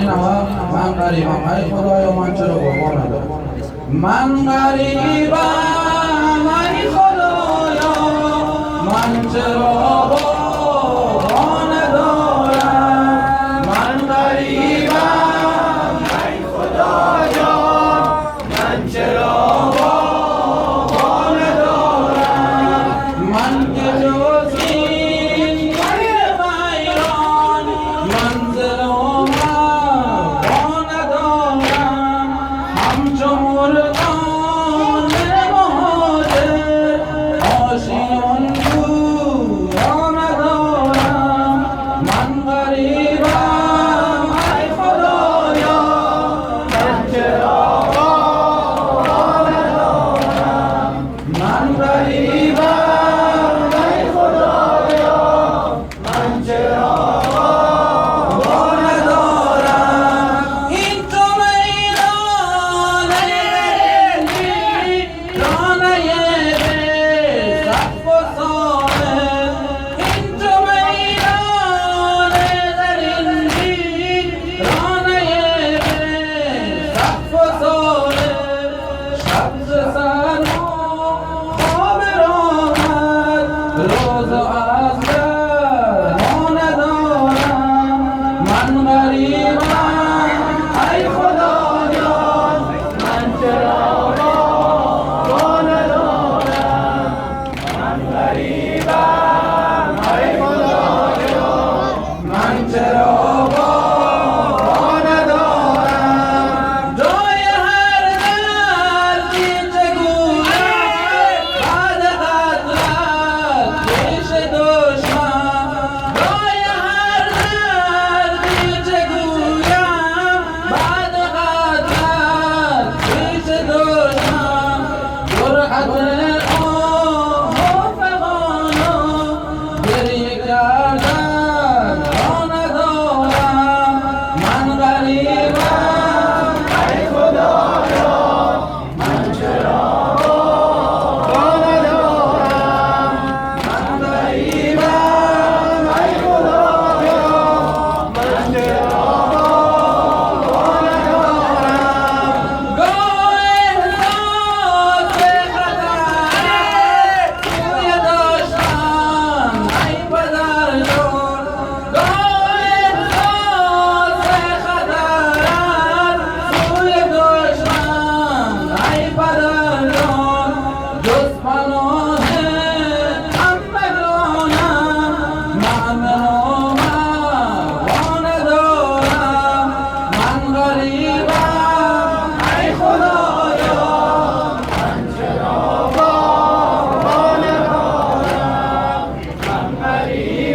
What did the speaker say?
اینا من غریبم ای خدایا من چرا بابا ندارم من غریبم ای خدایا من چرا بابا ندارم من غریبم ای خدایا من چرا بابا ندارم من که جز این غیر میران منزل و مبا ندارم همچو مرغان مهاجر آشیان گویا ندارم من غریبم ای خدایا من چرا بابا ندارم من غریبم ای خدایا من چرا بابا ندارم این تو میدان انجیل رانه به صف و صاحب این تو میدان در انجیل رانه به صف و صاحب شب ز سرما خواب راحت روز و از ما ندارم من غریبم ای خدایا من چرا بابا ندارم من غریبم ای خدایا من چرا بابا ندارم جای هر دردی چگویم بعد قتلت پیش دشمن جای هر دردی چگویم بعد قتلت پیش دشمن جرأت آه و فغان و گریه کردن را ندارم من غریبم ای خدایا من چرا بابا ندارم من غریبم ای خدایا من چرا بابا ندارم گاه احساس خطر روی دشمن ای پدر جان گاه احساس خطر روی دشمن ای پدر جان جز پناه همگانم مأمن و مأوا ندارم من غریبم ای خدایا من چرا بابا ندارم من غریبم